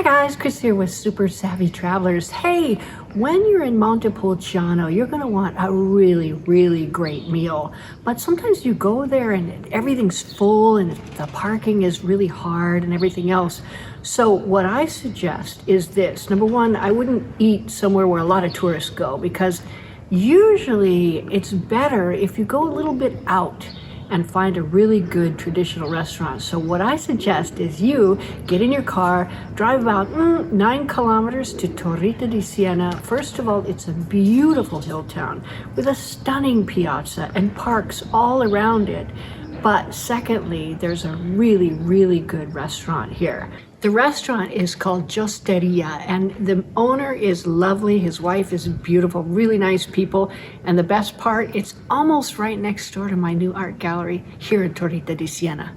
Hi guys, Chris here with Super Savvy Travelers. Hey, when you're in Montepulciano, you're going to want a really great meal. But sometimes you go there and everything's full and the parking is really hard and everything else. So what I suggest is this. Number one, I wouldn't eat somewhere where a lot of tourists go because usually it's better if you go a little bit out and find a really good traditional restaurant. So what I suggest is you get in your car, drive about 9 kilometers to Torrita di Siena. First of all, it's a beautiful hill town with a stunning piazza and parks all around it. But secondly, there's a really good restaurant here. The restaurant is called Gio'Steria and the owner is lovely. His wife is beautiful, really nice people. And the best part, it's almost right next door to my new art gallery here in Torrita di Siena.